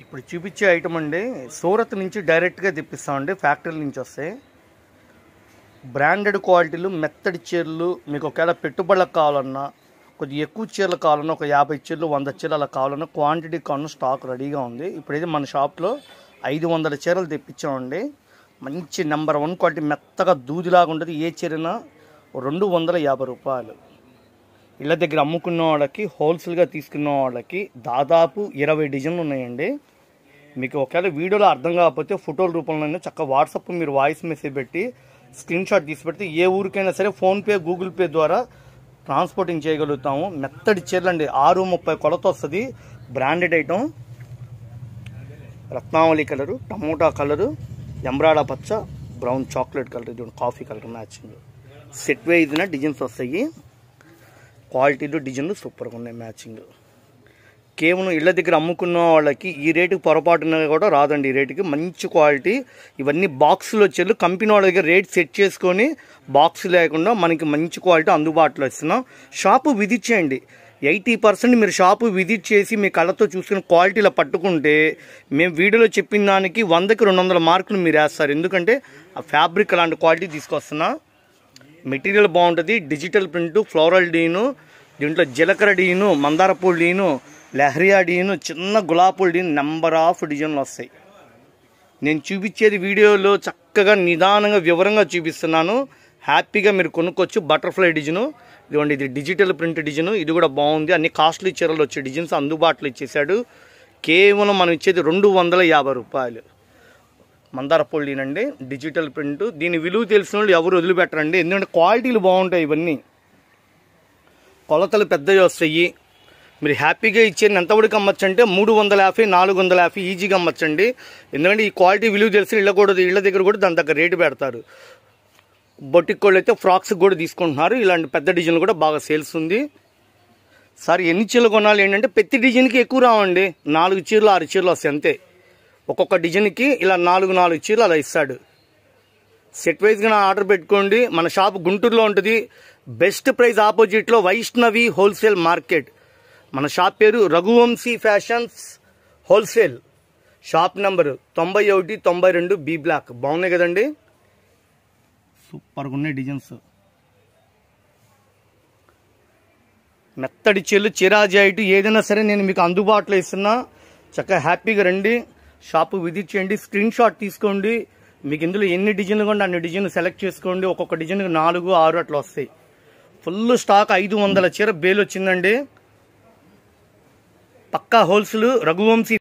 ఇప్పుడు చూపించే ఐటమ్ అండి సూరత్ నుంచి డైరెక్ట్గా తెప్పిస్తామండి, ఫ్యాక్టరీ నుంచి వస్తాయి. బ్రాండెడ్ క్వాలిటీలు మెత్తడి చీరలు మీకు ఒకవేళ పెట్టుబడులకు కావాలన్నా, కొద్దిగా ఎక్కువ చీరలు కావాలన్నా, ఒక 50 చీరలు 100 చీరలు అలా కావాలన్నా క్వాంటిటీ కావాలన్నా స్టాక్ రెడీగా ఉంది. ఇప్పుడైతే మన షాప్లో 500 చీరలు తెప్పించామండి. మంచి నెంబర్ 1 క్వాలిటీ, మెత్తగా దూదిలాగా ఉంటుంది. ఏ చీరనా 250 రూపాయలు. ఇళ్ళ దగ్గర అమ్ముకున్న వాళ్ళకి, హోల్సేల్గా తీసుకున్న వాళ్ళకి దాదాపు 20 డిజైన్లు ఉన్నాయండి. మీకు ఒకవేళ వీడియోలో అర్థం కాకపోతే ఫోటోల రూపంలోనే చక్కగా వాట్సాప్ మీరు వాయిస్ మెసేజ్ పెట్టి స్క్రీన్ షాట్ తీసి పెడితే ఏ ఊరికైనా సరే ఫోన్పే గూగుల్ పే ద్వారా ట్రాన్స్పోర్టింగ్ చేయగలుగుతాము. మెత్తడి చీరలు అండి, 630 కొలత వస్తుంది. బ్రాండెడ్ ఐటమ్, రత్నావళి కలరు, టమోటా కలరు, ఎంబ్రాడా పచ్చ, బ్రౌన్ చాక్లెట్ కలర్, ఇది కాఫీ కలర్ మ్యాచింగ్. సెట్ వైజ్న డిజైన్స్ వస్తాయి. క్వాలిటీలు డిజైన్లు సూపర్గా ఉన్నాయి మ్యాచింగ్. కేవలం ఇళ్ళ దగ్గర అమ్ముకున్న వాళ్ళకి ఈ రేటుకి పొరపాటున కూడా రాదండి. ఈ రేటుకి మంచి క్వాలిటీ. ఇవన్నీ బాక్సులు వచ్చేళ్ళు కంపెనీ వాళ్ళ దగ్గర రేట్ సెట్ చేసుకొని బాక్స్ లేకుండా మనకి మంచి క్వాలిటీ అందుబాటులో ఇస్తున్నాం. షాపు విజిట్ చేయండి. 80% మీరు షాపు విజిట్ చేసి మీ కళ్ళతో చూసుకుని క్వాలిటీలో పట్టుకుంటే మేము వీడియోలో చెప్పిన దానికి 100కి 200 మార్కులు మీరు వేస్తారు. ఎందుకంటే ఆ ఫ్యాబ్రిక్ అలాంటి క్వాలిటీ తీసుకొస్తున్నా. మెటీరియల్ బాగుంటుంది. డిజిటల్ ప్రింటు, ఫ్లోరల్ డీను, దీంట్లో జీలకర్ర డీను, మందార పూలు డీను, లెహరియా డీను, చిన్న గులాబీ డీను, నెంబర్ ఆఫ్ డిజైన్లు వస్తాయి. నేను చూపించేది వీడియోలో చక్కగా నిదానంగా వివరంగా చూపిస్తున్నాను. హ్యాపీగా మీరు కొనుక్కోవచ్చు. బటర్ఫ్లై డిజైను ఇదిగోండి, ఇది డిజిటల్ ప్రింట్ డిజైను, ఇది కూడా బాగుంది. అన్ని కాస్ట్లీ చీరలు వచ్చే డిజైన్స్ అందుబాటులో ఇచ్చేసాడు. కేవలం మనం ఇచ్చేది 250 రూపాయలు. మందార పొళ్ళినండి, డిజిటల్ ప్రింట్. దీని విలువ తెలిసిన వాళ్ళు ఎవరు వదిలిపెట్టరండి, ఎందుకంటే క్వాలిటీలు బాగుంటాయి. ఇవన్నీ కొలతలు పెద్దవి వస్తాయి. మీరు హ్యాపీగా ఇచ్చేది ఎంతవరకు అమ్మచ్చు అంటే 350, 450 ఈజీగా అమ్మచ్చండి. ఎందుకంటే ఈ క్వాలిటీ విలువ తెలిసిన ఇళ్ళ దగ్గర కూడా దాని దగ్గర రేటు పెడతారు. బొటిక్ వాళ్ళు అయితే ఫ్రాక్స్ కూడా తీసుకుంటున్నారు. ఇలాంటి పెద్ద డిజైన్లు కూడా బాగా సేల్స్ ఉంది. సార్ ఎన్ని చీరలు కొనాలి ఏంటంటే ప్రతి డిజైన్కి ఎక్కువ రావండి. 4 చీరలు 6 చీరలు వస్తాయి అంతే. ఒక్కొక్క డిజైన్కి ఇలా 4 చీరలు అలా ఇస్తాడు. సెట్ వైజ్గా ఆర్డర్ పెట్టుకోండి. మన షాప్ గుంటూరులో ఉంటుంది. బెస్ట్ ప్రైస్ ఆపోజిట్లో వైష్ణవి హోల్సేల్ మార్కెట్. మన షాప్ పేరు Raghuvanshi fashions wholesale. Shop number 9192 B block. బాగున్నాయి కదండి, సూపర్గా ఉన్నాయి డిజైన్స్. మెత్తడి చీరలు, చిరాజాయిట్ ఏదైనా సరే నేను మీకు అందుబాటులో ఇస్తున్నా. చక్కగా హ్యాపీగా రండి, షాపు విజిట్ చేయండి, స్క్రీన్ షాట్ తీసుకోండి. మీకు ఇందులో ఎన్ని డిజైన్లు కొంటే అన్ని డిజైన్లు సెలెక్ట్ చేసుకోండి. ఒక్కొక్క డిజైన్కి 4, 6 అట్లా వస్తాయి. ఫుల్ స్టాక్ 500 చీర బేల్ వచ్చిందండి. పక్కా హోల్సేల్ రఘువంశీ